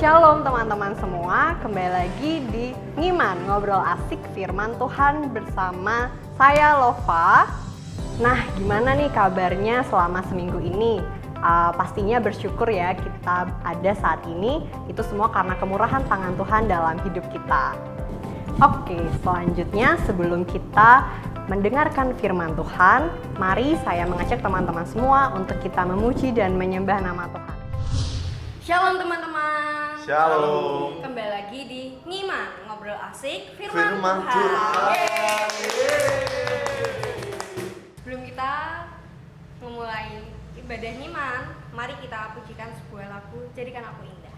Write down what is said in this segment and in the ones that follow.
Shalom teman-teman semua, kembali lagi di Ngiman, ngobrol asik firman Tuhan bersama saya Lova. Nah, gimana nih kabarnya selama seminggu ini? Pastinya bersyukur ya kita ada saat ini, itu semua karena kemurahan tangan Tuhan dalam hidup kita. Oke, selanjutnya sebelum kita mendengarkan firman Tuhan, mari saya mengajak teman-teman semua untuk kita memuji dan menyembah nama Tuhan. Shalom teman-teman. Shalom. Kembali lagi di Ngiman, ngobrol asik Firman Tuhan. Tuhan. Sebelum kita memulai ibadah Ngiman, mari kita pujikan sebuah lagu Jadikan Aku Indah.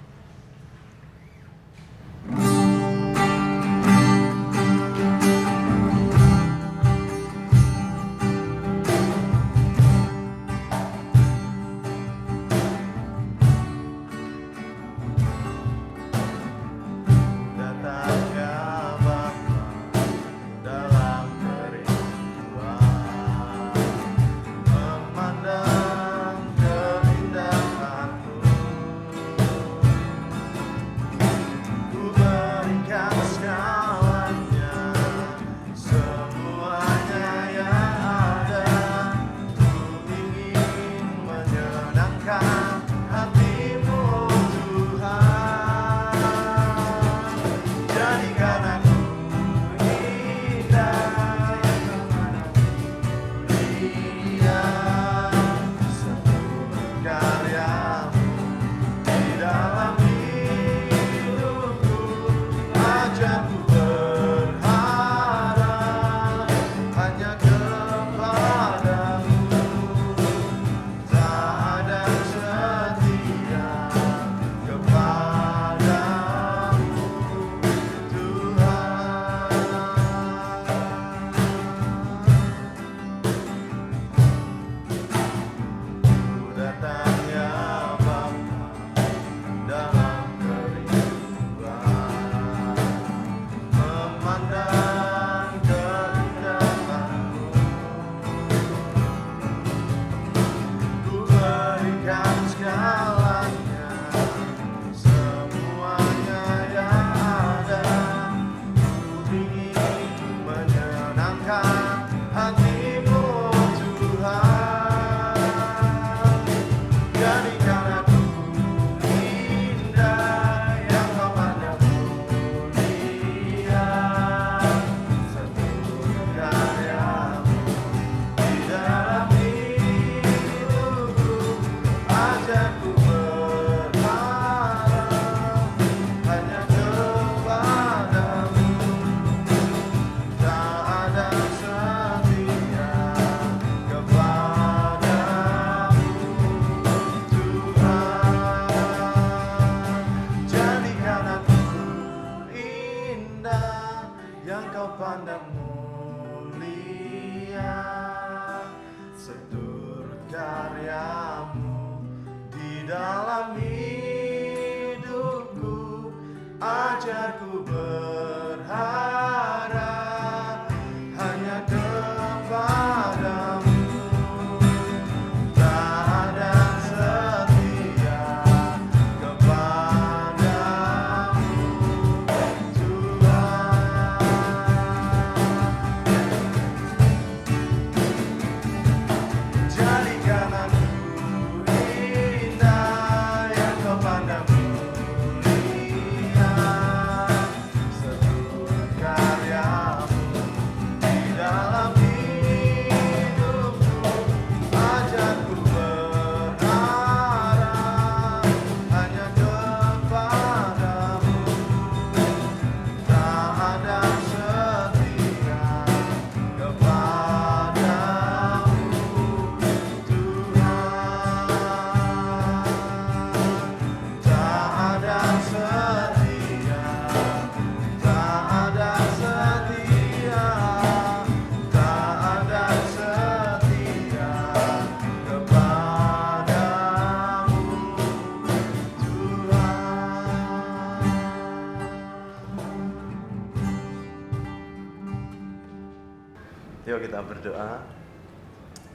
Yuk kita berdoa.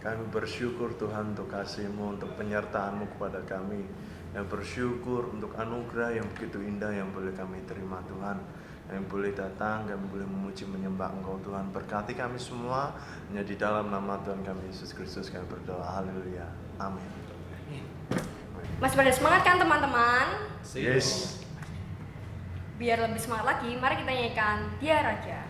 Kami bersyukur Tuhan untuk kasih-Mu, untuk penyertaan-Mu kepada kami yang bersyukur untuk anugerah yang begitu indah yang boleh kami terima Tuhan, yang boleh datang, kami boleh memuji menyembah Engkau Tuhan. Berkati kami semua, hanya di dalam nama Tuhan kami Yesus Kristus kami berdoa, haleluya, amin. Masih pada semangat kan teman-teman? Yes. Biar lebih semangat lagi, mari kita nyanyikan Dia Raja.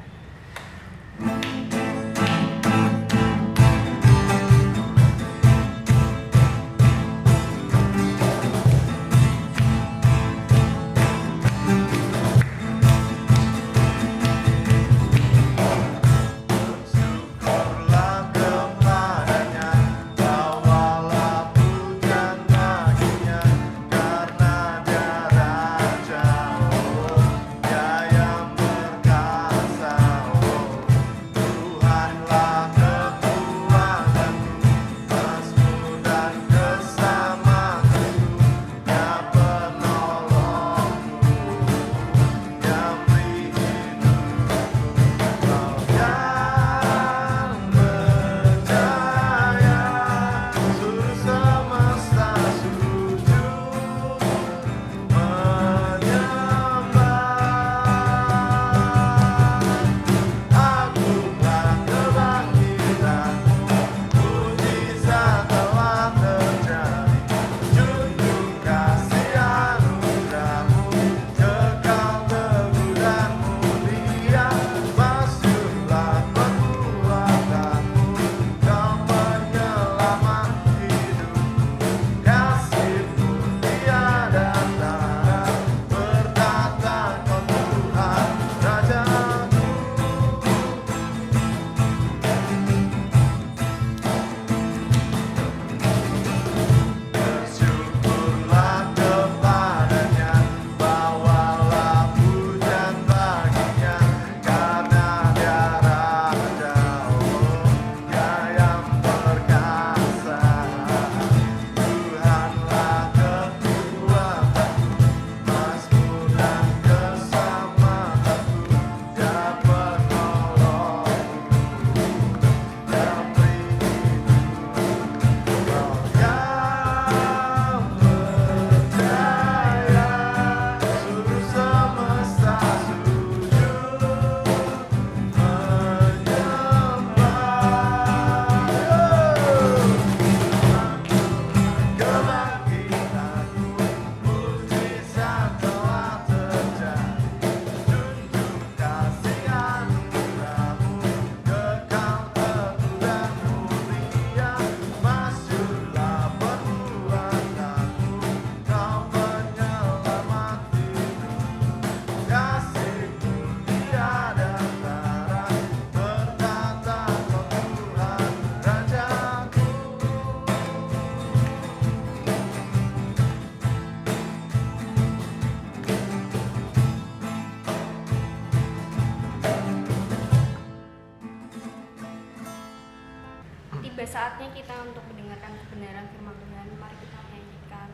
Tiba saatnya kita untuk mendengarkan kebenaran firman Tuhan. Mari kita nyanyikan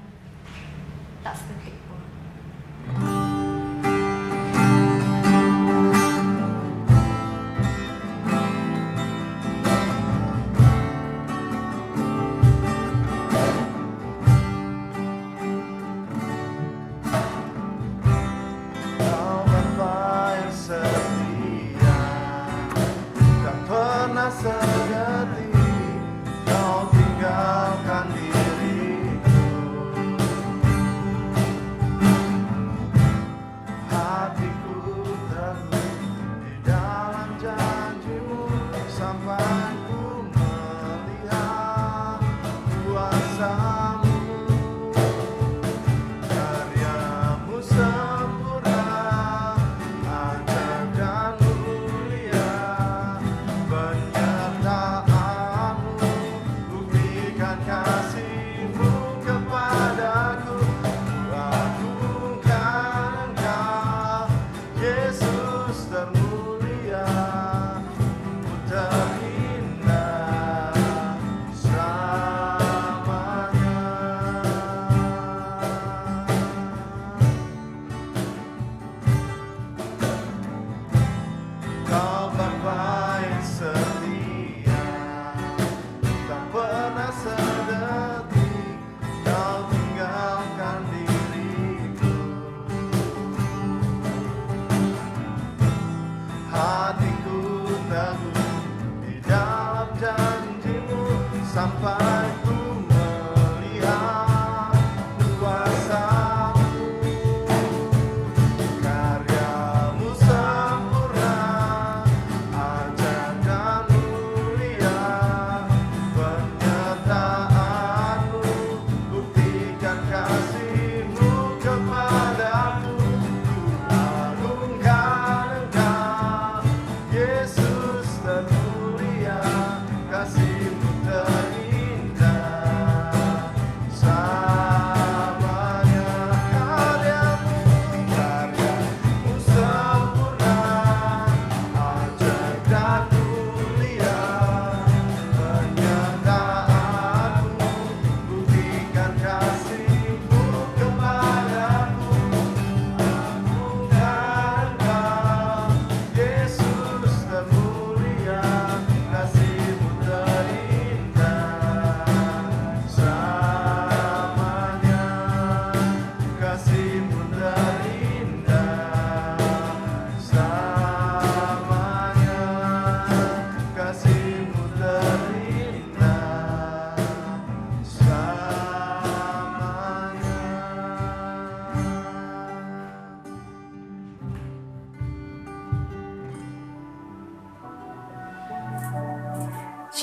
Tak Sedetik Pun. Kau Bapa yang setia, tak pernah segan. Kau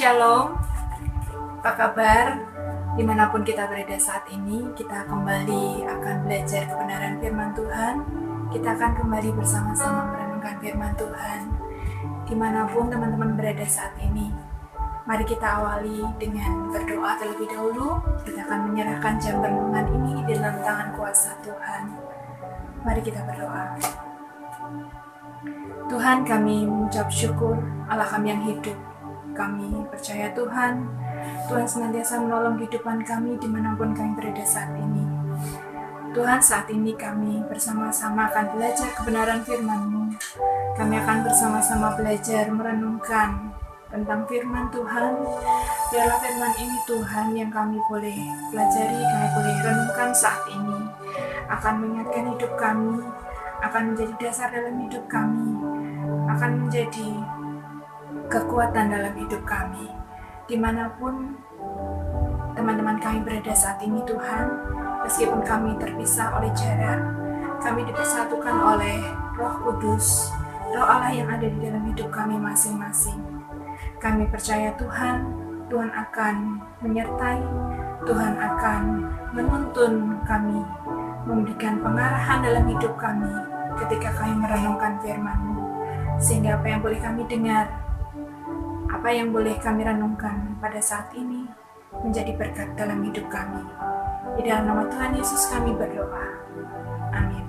Shalom, apa kabar? Dimanapun kita berada saat ini, kita kembali akan belajar kebenaran firman Tuhan. Kita akan kembali bersama-sama merenungkan firman Tuhan. Dimanapun teman-teman berada saat ini, mari kita awali dengan berdoa terlebih dahulu. Kita akan menyerahkan jam renungan ini di dalam tangan kuasa Tuhan. Mari kita berdoa. Tuhan, kami mengucap syukur, Allah kami yang hidup. Kami percaya Tuhan senantiasa menolong kehidupan kami dimanapun kami berada saat ini. Tuhan, saat ini kami bersama-sama akan belajar kebenaran firman-Mu. Kami akan bersama-sama belajar merenungkan tentang firman Tuhan. Biarlah firman ini Tuhan yang kami boleh pelajari, kami boleh renungkan saat ini, akan mengingatkan hidup kami, akan menjadi dasar dalam hidup kami, akan menjadi kekuatan dalam hidup kami. Dimanapun teman-teman kami berada saat ini Tuhan, meskipun kami terpisah oleh jarak, kami dipersatukan oleh Roh Kudus, Roh Allah yang ada di dalam hidup kami masing-masing. Kami percaya Tuhan akan menyertai, Tuhan akan menuntun kami, memberikan pengarahan dalam hidup kami ketika kami merenungkan firman-Mu. Sehingga apa yang boleh kami dengar, apa yang boleh kami renungkan pada saat ini menjadi berkat dalam hidup kami. Di dalam nama Tuhan Yesus kami berdoa. Amin.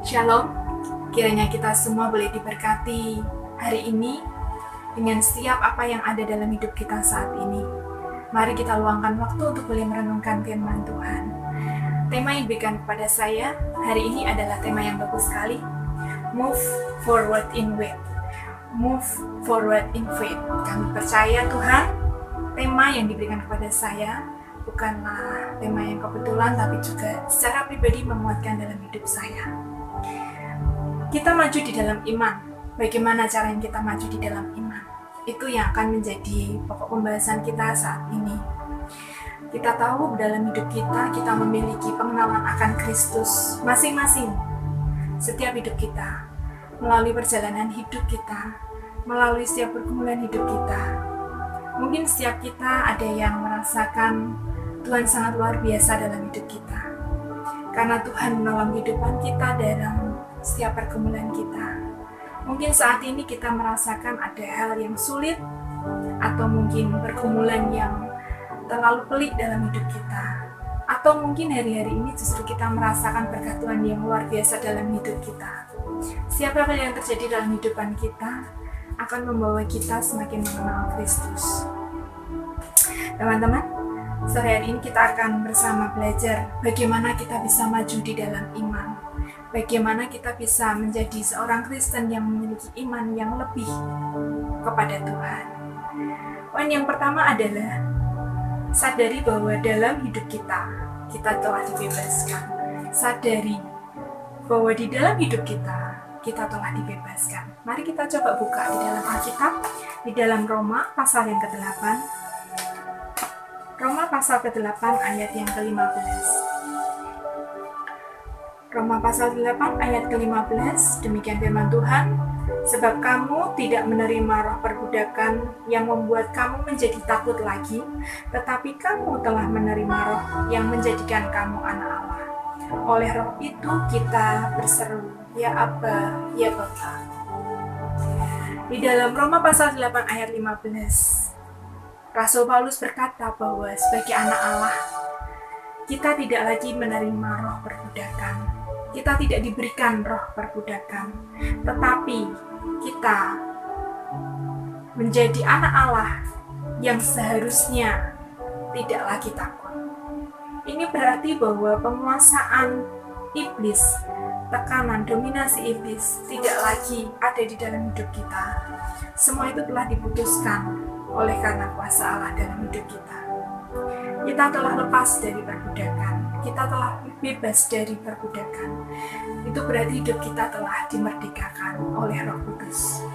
Shalom, kiranya kita semua boleh diberkati hari ini dengan setiap apa yang ada dalam hidup kita saat ini. Mari kita luangkan waktu untuk boleh merenungkan firman Tuhan. Tema yang diberikan kepada saya hari ini adalah tema yang bagus sekali. Move forward in faith. Move forward in faith. Kami percaya Tuhan, tema yang diberikan kepada saya bukanlah tema yang kebetulan, tapi juga secara pribadi memuatkan dalam hidup saya. Kita maju di dalam iman. Bagaimana caranya kita maju di dalam iman? Itu yang akan menjadi pokok pembahasan kita saat ini. Kita tahu dalam hidup kita memiliki pengenalan akan Kristus masing-masing. Setiap hidup kita, melalui perjalanan hidup kita, melalui setiap pergumulan hidup kita. Mungkin setiap kita ada yang merasakan Tuhan sangat luar biasa dalam hidup kita. Karena Tuhan menolong kehidupan kita dalam setiap pergumulan kita. Mungkin saat ini kita merasakan ada hal yang sulit, atau mungkin pergumulan yang terlalu pelik dalam hidup kita. Atau mungkin hari-hari ini justru kita merasakan berkat Tuhan yang luar biasa dalam hidup kita. Siapa yang terjadi dalam kehidupan kita akan membawa kita semakin mengenal Kristus. Teman-teman, sore hari ini kita akan bersama belajar bagaimana kita bisa maju di dalam iman. Bagaimana kita bisa menjadi seorang Kristen yang memiliki iman yang lebih kepada Tuhan. Poin yang pertama adalah sadari bahwa dalam hidup kita telah dibebaskan. Sadari bahwa di dalam hidup kita telah dibebaskan. Mari kita coba buka di dalam Alkitab, di dalam Roma pasal yang ke-8. Roma pasal ke-8 ayat yang ke-15. Roma pasal 8 ayat ke-15, demikian firman Tuhan, sebab kamu tidak menerima roh perbudakan yang membuat kamu menjadi takut lagi, tetapi kamu telah menerima roh yang menjadikan kamu anak Allah. Oleh roh itu kita berseru, ya Abba, ya Bapa. Di dalam Roma pasal 8 ayat 15, Rasul Paulus berkata bahwa sebagai anak Allah, kita tidak lagi menerima roh perbudakan. Kita tidak diberikan roh perbudakan, tetapi kita menjadi anak Allah yang seharusnya tidak lagi takut. Ini berarti bahwa penguasaan iblis, tekanan, dominasi iblis tidak lagi ada di dalam hidup kita. Semua itu telah diputuskan oleh karena kuasa Allah dalam hidup kita. Kita telah lepas dari perbudakan. Kita telah bebas dari perbudakan. Itu berarti hidup kita telah dimerdekakan oleh Roh Kudus.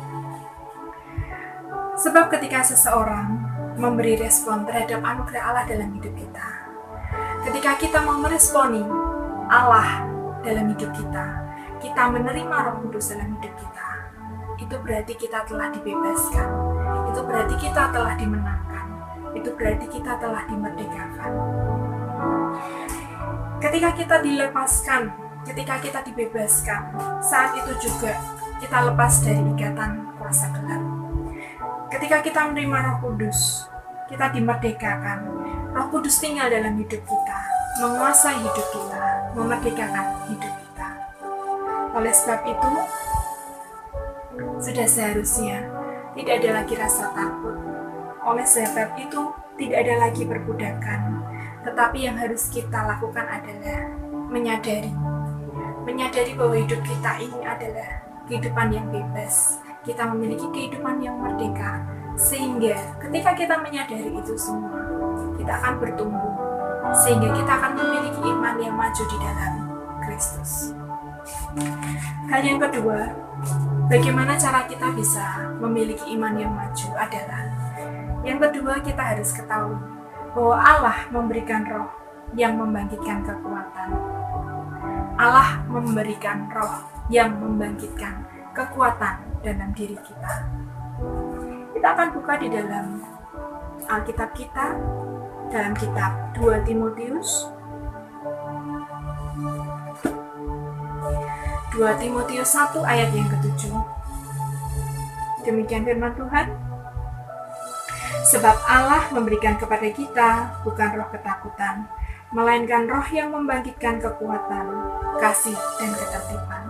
Sebab ketika seseorang memberi respon terhadap anugerah Allah dalam hidup kita, ketika kita mau meresponi Allah dalam hidup kita menerima Roh Kudus dalam hidup kita, itu berarti kita telah dibebaskan. itu berarti kita telah dimenangkan. Itu berarti kita telah dimerdekakan. Ketika kita dilepaskan, ketika kita dibebaskan, saat itu juga kita lepas dari ikatan kuasa gelap. Ketika kita menerima Roh Kudus, kita dimerdekakan. Roh Kudus tinggal dalam hidup kita, menguasai hidup kita, memerdekakan hidup kita. Oleh sebab itu, sudah seharusnya tidak ada lagi rasa takut. Oleh sebab itu, tidak ada lagi perbudakan. Tetapi yang harus kita lakukan adalah menyadari bahwa hidup kita ini adalah kehidupan yang bebas. Kita memiliki kehidupan yang merdeka. Sehingga ketika kita menyadari itu semua, kita akan bertumbuh. Sehingga kita akan memiliki iman yang maju di dalam Kristus. Hal yang kedua, bagaimana cara kita bisa memiliki iman yang maju adalah yang kedua, kita harus ketahui bahwa Allah memberikan roh yang membangkitkan kekuatan. Allah memberikan roh yang membangkitkan kekuatan dalam diri kita. Kita akan buka di dalam Alkitab kita, dalam kitab 2 Timotius 1 ayat yang ke-7. Demikian firman Tuhan. Sebab Allah memberikan kepada kita bukan roh ketakutan, melainkan roh yang membangkitkan kekuatan, kasih, dan ketertiban.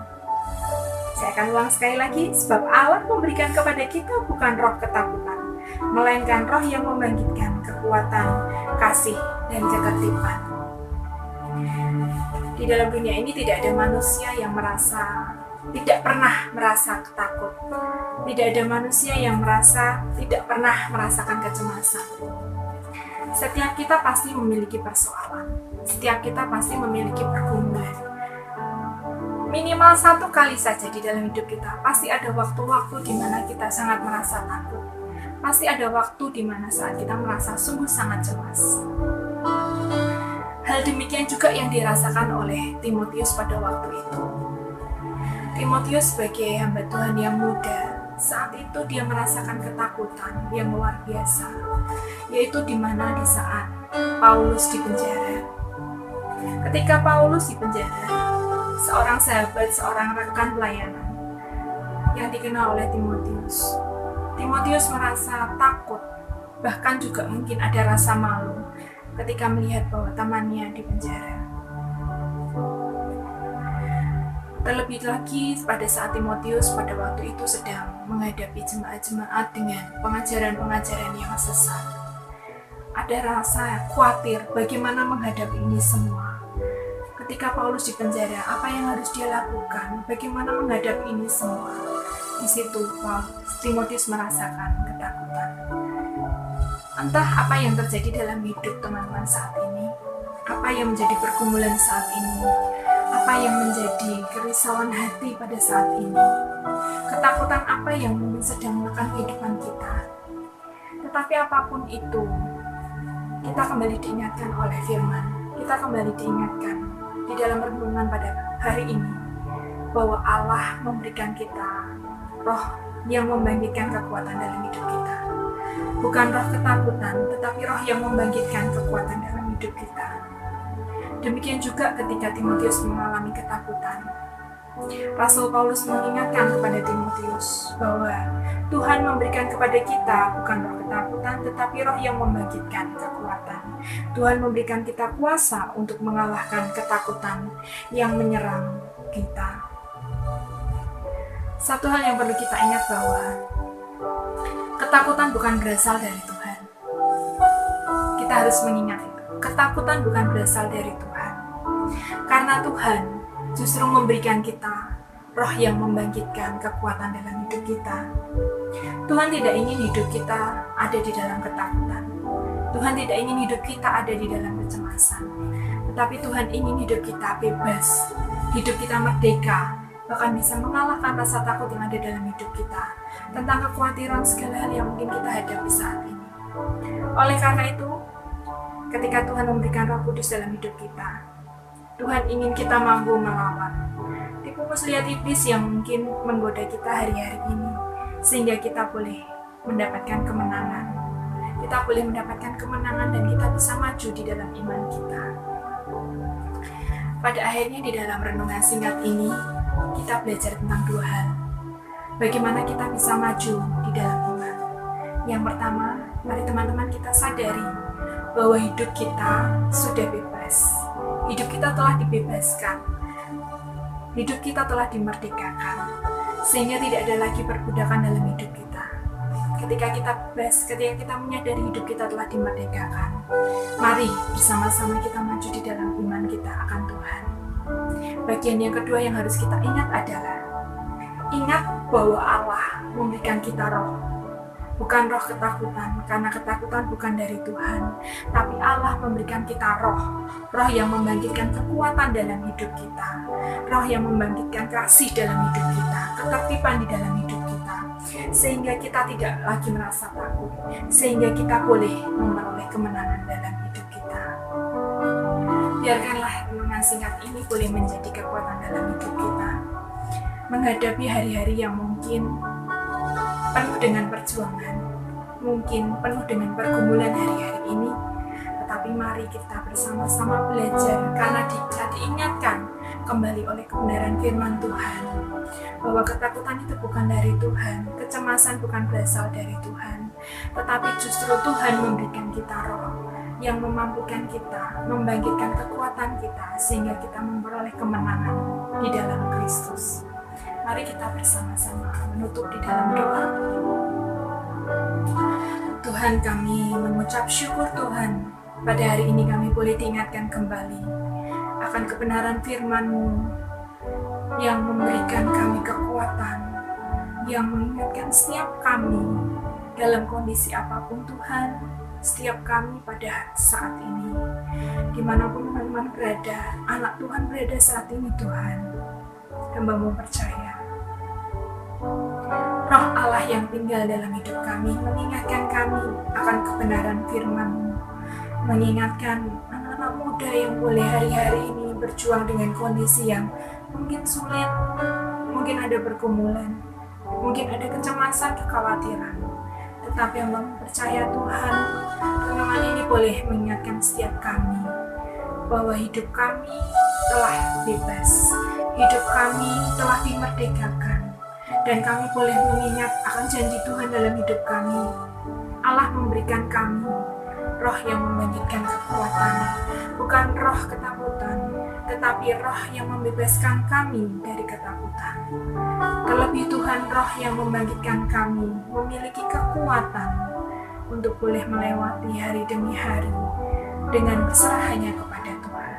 Saya akan ulang sekali lagi. Sebab Allah memberikan kepada kita bukan roh ketakutan, melainkan roh yang membangkitkan kekuatan, kasih, dan ketertiban. Di dalam dunia ini tidak ada manusia yang tidak pernah merasa takut. Tidak ada manusia yang tidak pernah merasakan kecemasan. Setiap kita pasti memiliki persoalan. Setiap kita pasti memiliki pergumulan. Minimal 1 kali saja di dalam hidup kita, pasti ada waktu-waktu di mana kita sangat merasa takut. Pasti ada waktu di mana saat kita merasa sungguh sangat cemas. Hal demikian juga yang dirasakan oleh Timotius pada waktu itu. Timotius sebagai hamba Tuhan yang muda, saat itu dia merasakan ketakutan yang luar biasa, yaitu di saat Paulus di penjara. Ketika Paulus di penjara, seorang sahabat, seorang rekan pelayanan yang dikenal oleh Timotius merasa takut, bahkan juga mungkin ada rasa malu ketika melihat bahwa temannya di penjara. Terlebih lagi pada saat Timotius pada waktu itu sedang menghadapi jemaat-jemaat dengan pengajaran-pengajaran yang sesat. Ada rasa khawatir bagaimana menghadapi ini semua. Ketika Paulus di penjara, apa yang harus dia lakukan? Bagaimana menghadapi ini semua? Di situ Timotius merasakan ketakutan. Entah apa yang terjadi dalam hidup teman-teman saat ini, apa yang menjadi pergumulan saat ini, apa yang menjadi kerisauan hati pada saat ini, ketakutan apa yang sedang menekan kehidupan kita. Tetapi apapun itu, kita kembali diingatkan oleh firman, kita kembali diingatkan di dalam renungan pada hari ini, bahwa Allah memberikan kita roh yang membangkitkan kekuatan dalam hidup kita. Bukan roh ketakutan, tetapi roh yang membangkitkan kekuatan dalam hidup kita. Demikian juga ketika Timotius mengalami ketakutan, Rasul Paulus mengingatkan kepada Timotius bahwa Tuhan memberikan kepada kita bukan roh ketakutan, tetapi roh yang membangkitkan kekuatan. Tuhan memberikan kita kuasa untuk mengalahkan ketakutan yang menyerang kita. Satu hal yang perlu kita ingat bahwa ketakutan bukan berasal dari Tuhan. Kita harus mengingat itu. Ketakutan bukan berasal dari Tuhan. Karena Tuhan justru memberikan kita roh yang membangkitkan kekuatan dalam hidup kita. Tuhan tidak ingin hidup kita ada di dalam ketakutan. Tuhan tidak ingin hidup kita ada di dalam kecemasan. Tetapi Tuhan ingin hidup kita bebas, hidup kita merdeka, bahkan bisa mengalahkan rasa takut yang ada dalam hidup kita, tentang kekhawatiran segala hal yang mungkin kita hadapi saat ini. Oleh karena itu, ketika Tuhan memberikan Roh Kudus dalam hidup kita, Tuhan ingin kita mampu melawan tipu muslihat iblis yang mungkin menggoda kita hari-hari ini, sehingga kita boleh mendapatkan kemenangan. Kita boleh mendapatkan kemenangan dan kita bisa maju di dalam iman kita. Pada akhirnya di dalam renungan singkat ini, kita belajar tentang dua hal. Bagaimana kita bisa maju di dalam iman. Yang pertama, mari teman-teman kita sadari bahwa hidup kita sudah bebas. Hidup kita telah dibebaskan. Hidup kita telah dimerdekakan. Sehingga tidak ada lagi perbudakan dalam hidup kita. Ketika kita bebas, ketika kita menyadari hidup kita telah dimerdekakan, mari bersama-sama kita maju di dalam iman kita akan Tuhan. Bagian yang kedua yang harus kita ingat adalah ingat bahwa Allah memberikan kita roh. Bukan roh ketakutan, karena ketakutan bukan dari Tuhan, tapi Allah memberikan kita roh yang membangkitkan kekuatan dalam hidup kita, roh yang membangkitkan kasih dalam hidup kita, ketertiban di dalam hidup kita, sehingga kita tidak lagi merasa takut, sehingga kita boleh memperoleh kemenangan dalam hidup kita. Biarkanlah renungan singkat ini boleh menjadi kekuatan dalam hidup kita, menghadapi hari-hari yang mungkin penuh dengan perjuangan, mungkin penuh dengan pergumulan hari-hari ini, tetapi mari kita bersama-sama belajar karena kita diingatkan kembali oleh kebenaran firman Tuhan bahwa ketakutan itu bukan dari Tuhan, kecemasan bukan berasal dari Tuhan, tetapi justru Tuhan memberikan kita roh yang memampukan kita, membangkitkan kekuatan kita sehingga kita memperoleh kemenangan di dalam Kristus. Mari kita bersama-sama menutup di dalam doa. Tuhan, kami mengucap syukur Tuhan, pada hari ini kami boleh diingatkan kembali akan kebenaran firman-Mu yang memberikan kami kekuatan, yang mengingatkan setiap kami dalam kondisi apapun Tuhan, setiap kami pada saat ini, dimanapun teman-teman berada, anak Tuhan berada saat ini Tuhan, hamba-Mu percaya Roh Allah yang tinggal dalam hidup kami mengingatkan kami akan kebenaran firman-Mu, mengingatkan anak-anak muda yang boleh hari-hari ini berjuang dengan kondisi yang mungkin sulit, mungkin ada pergumulan, mungkin ada kecemasan, kekhawatiran, tetapi yang percaya Tuhan, renungan ini boleh mengingatkan setiap kami bahwa hidup kami telah bebas, hidup kami telah dimerdekakan, dan kami boleh mengingat akan janji Tuhan dalam hidup kami. Allah memberikan kami roh yang membangkitkan kekuatan, bukan roh ketakutan, tetapi roh yang membebaskan kami dari ketakutan. Terlebih Tuhan, roh yang membangkitkan kami memiliki kekuatan untuk boleh melewati hari demi hari dengan berserah hanya kepada Tuhan.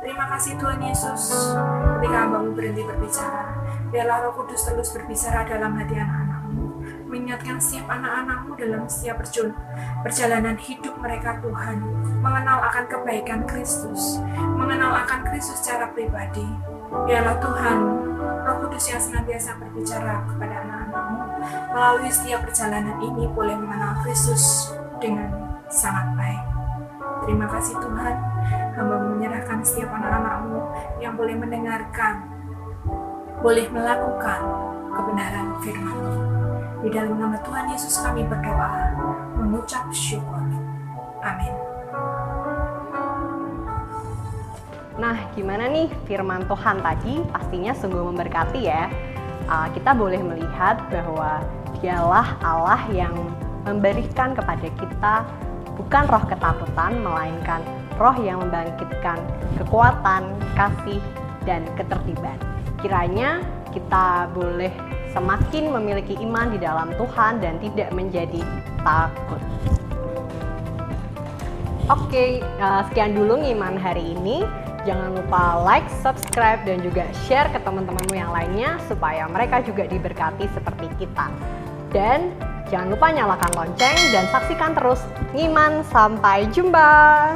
Terima kasih Tuhan Yesus, ketika hamba-Mu berhenti berbicara, biarlah Roh Kudus terus berbicara dalam hati anak-anak-Mu, mengingatkan setiap anak-anak-Mu dalam setiap perjalanan hidup mereka Tuhan, mengenal akan kebaikan Kristus, mengenal akan Kristus secara pribadi. Biarlah Tuhan, Roh Kudus yang senantiasa berbicara kepada anak-anak-Mu, melalui setiap perjalanan ini boleh mengenal Kristus dengan sangat baik. Terima kasih Tuhan, hamba menyerahkan setiap anak-anak-Mu yang boleh mendengarkan, boleh melakukan kebenaran firman-Mu. Di dalam nama Tuhan Yesus kami berdoa, mengucap syukur. Amin. Nah, gimana nih firman Tuhan tadi? Pastinya sungguh memberkati ya. Kita boleh melihat bahwa Dialah Allah yang memberikan kepada kita bukan roh ketakutan, melainkan roh yang membangkitkan kekuatan, kasih, dan ketertiban. Kiranya kita boleh semakin memiliki iman di dalam Tuhan dan tidak menjadi takut. Oke, sekian dulu ngiman hari ini. Jangan lupa like, subscribe, dan juga share ke teman-temanmu yang lainnya supaya mereka juga diberkati seperti kita. Dan jangan lupa nyalakan lonceng dan saksikan terus Ngiman. Sampai jumpa!